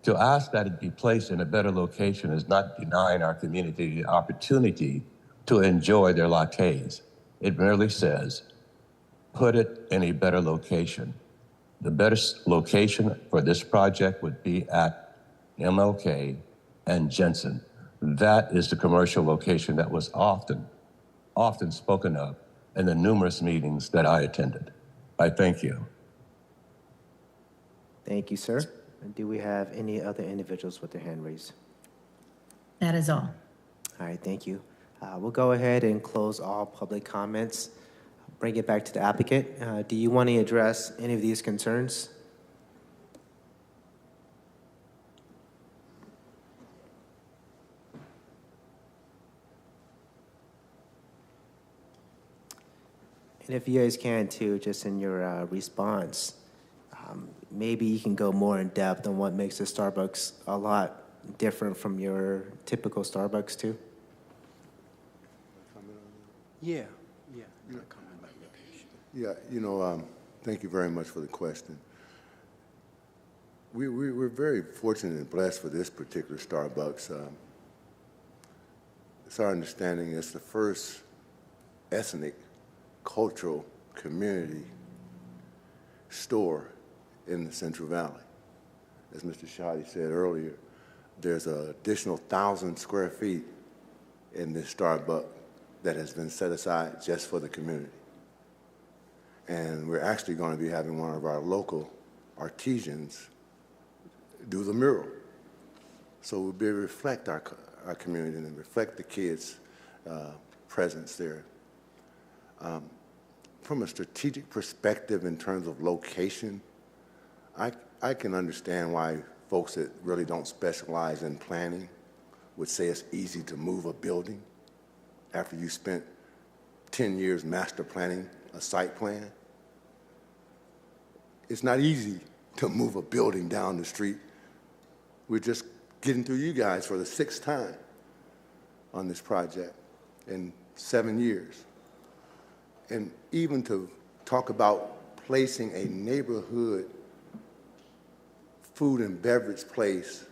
To ask that it be placed in a better location is not denying our community the opportunity to enjoy their lattes. It merely says, put it in a better location. The better location for this project would be at MLK and Jensen. That is the commercial location that was often spoken of in the numerous meetings that I attended. I thank you. Thank you, sir. And do we have any other individuals with their hand raised? That is all. All right, thank you. We'll go ahead and close all public comments. Bring it back to the applicant. Do you want to address any of these concerns? And if you guys can too, just in your response, maybe you can go more in depth on what makes the Starbucks a lot different from your typical Starbucks too. Yeah. Yeah, thank you very much for the question. We're very fortunate and blessed for this particular Starbucks. It's our understanding it's the first ethnic, cultural community store in the Central Valley. As Mr. Shadi said earlier, there's an additional 1,000 square feet in this Starbucks that has been set aside just for the community. And we're actually going to be having one of our local artisans do the mural. So we'll be able to reflect our community and reflect the kids' presence there. From a strategic perspective in terms of location, I can understand why folks that really don't specialize in planning would say it's easy to move a building after you spent 10 years master planning a site plan. It's not easy to move a building down the street. We're just getting through you guys for the 6th time on this project in 7 years. And even to talk about placing a neighborhood food and beverage place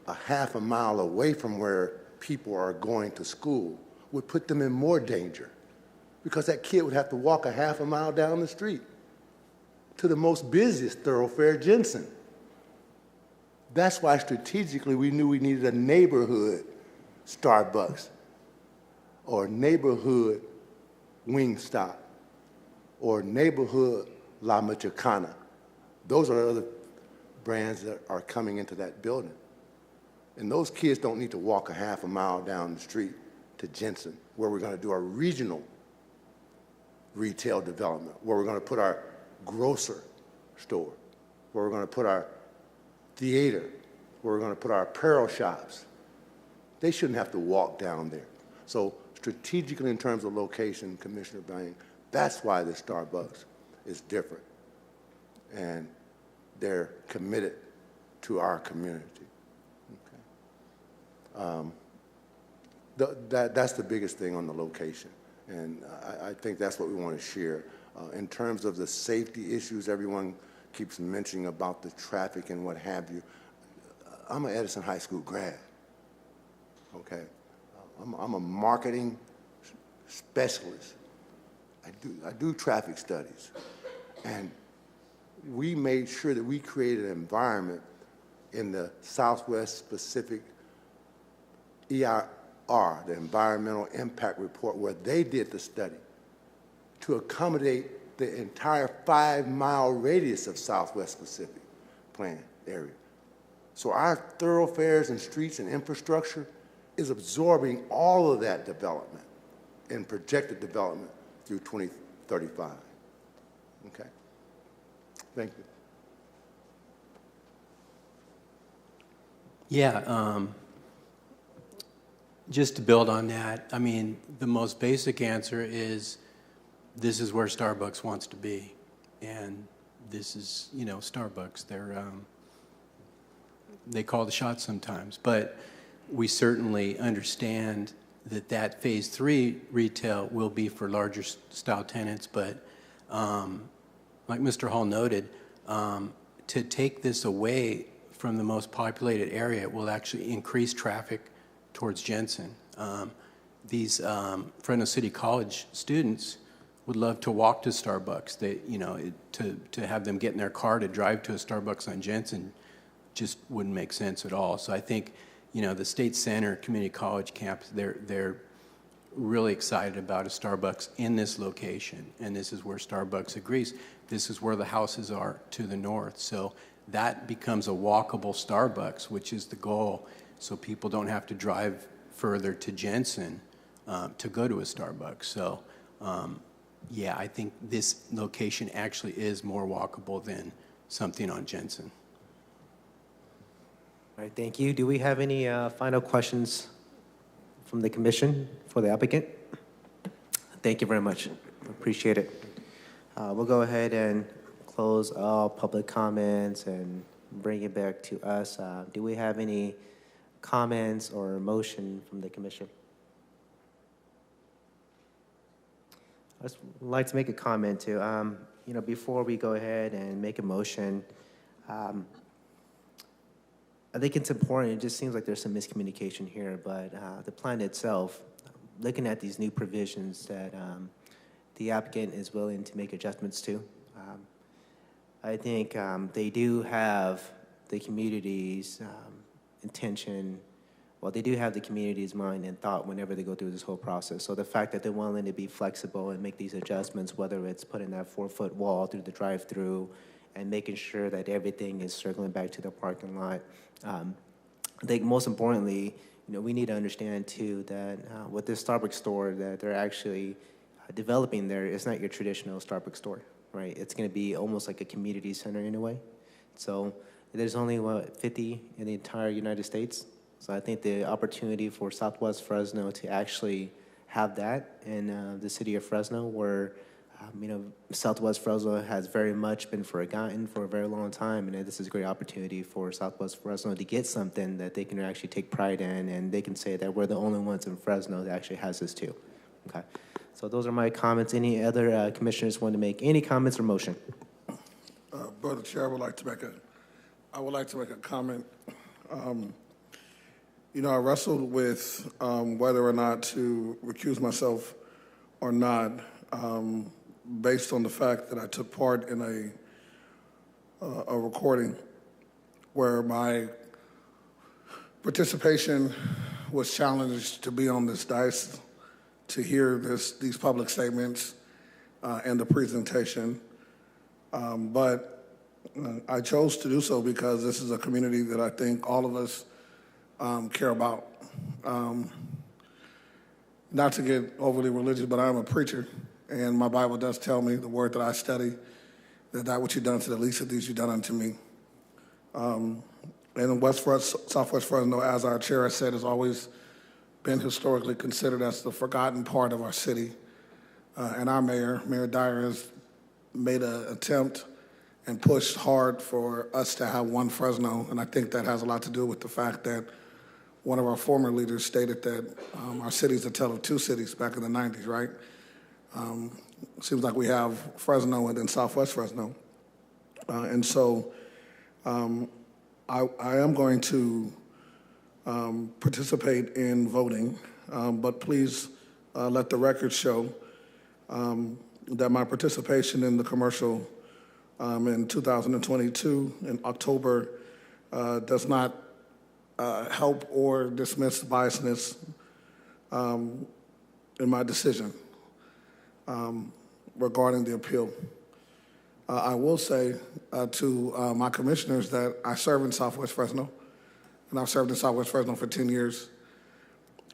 a half a mile away from where people are going to school would put them in more danger, because that kid would have to walk a half a mile down the street to the most busiest thoroughfare, Jensen. That's why strategically we knew we needed a neighborhood Starbucks or neighborhood Wingstop or neighborhood La Michoacana Those are the other brands that are coming into that building. And those kids don't need to walk a half a mile down the street to Jensen, where we're going to do our regional retail development, where we're going to put our grocer store, where we're going to put our theater, where we're going to put our apparel shops. They shouldn't have to walk down there. So strategically, in terms of location, Commissioner Bain, that's why the Starbucks is different. And they're committed to our community. Okay. That's the biggest thing on the location. And I think that's what we want to share. In terms of the safety issues, everyone keeps mentioning about the traffic and what have you. I'm an Edison High School grad, okay? I'm a marketing specialist. I do traffic studies. And we made sure that we created an environment in the Southwest Pacific EIR, the Environmental Impact Report, where they did the study to accommodate the entire 5-mile radius of Southwest Pacific plan area. So our thoroughfares and streets and infrastructure is absorbing all of that development and projected development through 2035. Okay? Thank you. Yeah, just to build on that, I mean, the most basic answer is this is where Starbucks wants to be. And this is, you know, Starbucks. They call the shots sometimes. But we certainly understand that that phase 3 retail will be for larger style tenants. But like Mr. Hall noted, to take this away from the most populated area will actually increase traffic towards Jensen. These Fresno City College students would love to walk to Starbucks. They, you know, to have them get in their car to drive to a Starbucks on Jensen just wouldn't make sense at all. So I think, you know, the State Center Community College campus, they're really excited about a Starbucks in this location, and this is where Starbucks agrees. This is where the houses are to the north. So that becomes a walkable Starbucks, which is the goal, so people don't have to drive further to Jensen to go to a Starbucks. So yeah, I think this location actually is more walkable than something on Jensen. All right, thank you. Do we have any final questions from the commission for the applicant? Thank you very much. Appreciate it. We'll go ahead and close all public comments and bring it back to us. Do we have any comments or motion from the commission? I'd like to make a comment too. You know, before we go ahead and make a motion, I think it's important. It just seems like there's some miscommunication here, but the plan itself, looking at these new provisions that the applicant is willing to make adjustments to, I think they do have the community's intention. Well, they do have the community's mind and thought whenever they go through this whole process. So the fact that they're willing to be flexible and make these adjustments, whether it's putting that 4-foot wall through the drive-through and making sure that everything is circling back to the parking lot. I think most importantly, you know, we need to understand too that with this Starbucks store that they're actually developing there, it's not your traditional Starbucks store, right? It's going to be almost like a community center in a way. So there's only, what, 50 in the entire United States? So I think the opportunity for Southwest Fresno to actually have that in the city of Fresno, where you know, Southwest Fresno has very much been forgotten for a very long time, and this is a great opportunity for Southwest Fresno to get something that they can actually take pride in, and they can say that we're the only ones in Fresno that actually has this too. Okay, so those are my comments. Any other commissioners want to make any comments or motion? Brother Chair, I would like to make a comment. You know, I wrestled with whether or not to recuse myself or not, based on the fact that I took part in a recording where my participation was challenged to be on this dais to hear these public statements and the presentation. But I chose to do so because this is a community that I think all of us care about. Not to get overly religious, but I'm a preacher, and my Bible does tell me, the word that I study, that what you've done to the least of these, you've done unto me. And in Southwest Fresno, as our chair has said, has always been historically considered as the forgotten part of our city. And our mayor, Mayor Dyer, has made an attempt and pushed hard for us to have one Fresno, and I think that has a lot to do with the fact that one of our former leaders stated that our city's a tale of two cities back in the 90s, right? Seems like we have Fresno and then Southwest Fresno. And so I am going to participate in voting, but please let the record show that my participation in the commercial in 2022 in October does not help or dismiss biasness in my decision regarding the appeal. I will say to my commissioners that I serve in Southwest Fresno, and I've served in Southwest Fresno for 10 years.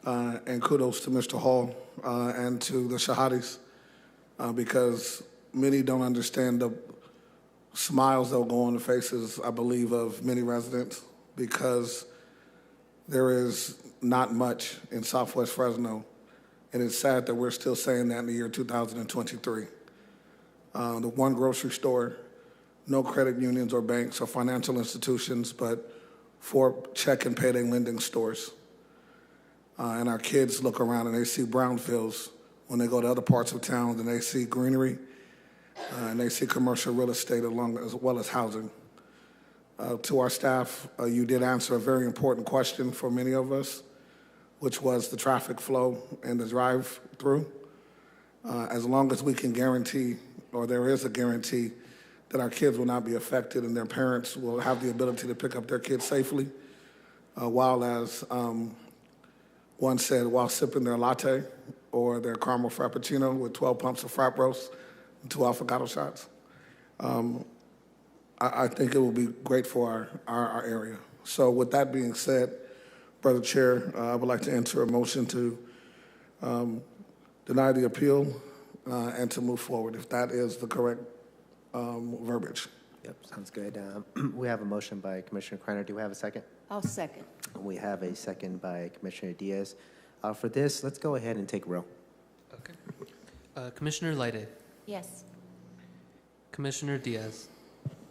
And kudos to Mr. Hall and to the Shahadis because many don't understand the smiles that will go on the faces, I believe, of many residents because there is not much in Southwest Fresno, and it's sad that we're still saying that in the year 2023. The one grocery store, no credit unions or banks or financial institutions, but 4 check and payday lending stores. And our kids look around and they see brownfields when they go to other parts of town, and they see greenery, and they see commercial real estate as well as housing. To our staff, you did answer a very important question for many of us, which was the traffic flow and the drive-through. As long as we can guarantee, or there is a guarantee, that our kids will not be affected and their parents will have the ability to pick up their kids safely, while, as one said, while sipping their latte or their caramel frappuccino with 12 pumps of frap roast and 2 affogato shots. I think it will be great for our area. So with that being said, Brother Chair, I would like to enter a motion to deny the appeal and to move forward, if that is the correct verbiage. Yep, sounds good. We have a motion by Commissioner Kreiner. Do we have a second? I'll second. We have a second by Commissioner Diaz. For this, let's go ahead and take roll. Okay. Commissioner Leite, Yes. Commissioner Diaz,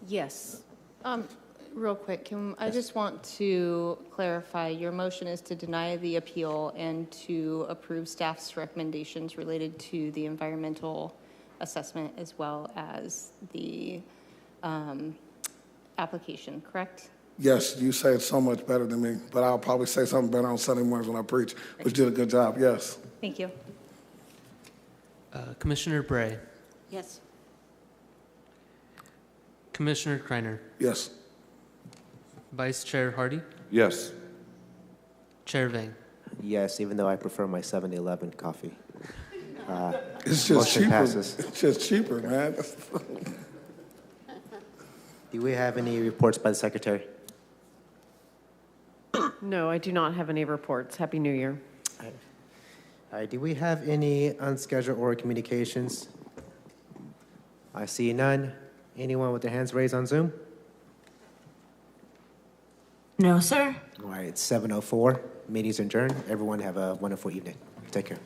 Yes. Real quick, I just want to clarify, your motion is to deny the appeal and to approve staff's recommendations related to the environmental assessment as well as the application, correct? Yes, you say it so much better than me, but I'll probably say something better on Sunday mornings when I preach, which did a good job, yes. Thank you. Commissioner Bray, Yes. Commissioner Kreiner, Yes. Vice Chair Hardy, Yes. Chair Vang. Yes, even though I prefer my 7-Eleven coffee. It's just Motion cheaper. passes. It's just cheaper, man. Do we have any reports by the Secretary? No, I do not have any reports. Happy New Year. All right, do we have any unscheduled oral communications? I see none. Anyone with their hands raised on Zoom? No, sir. All right, it's 7:04. Meeting's adjourned. Everyone have a wonderful evening. Take care.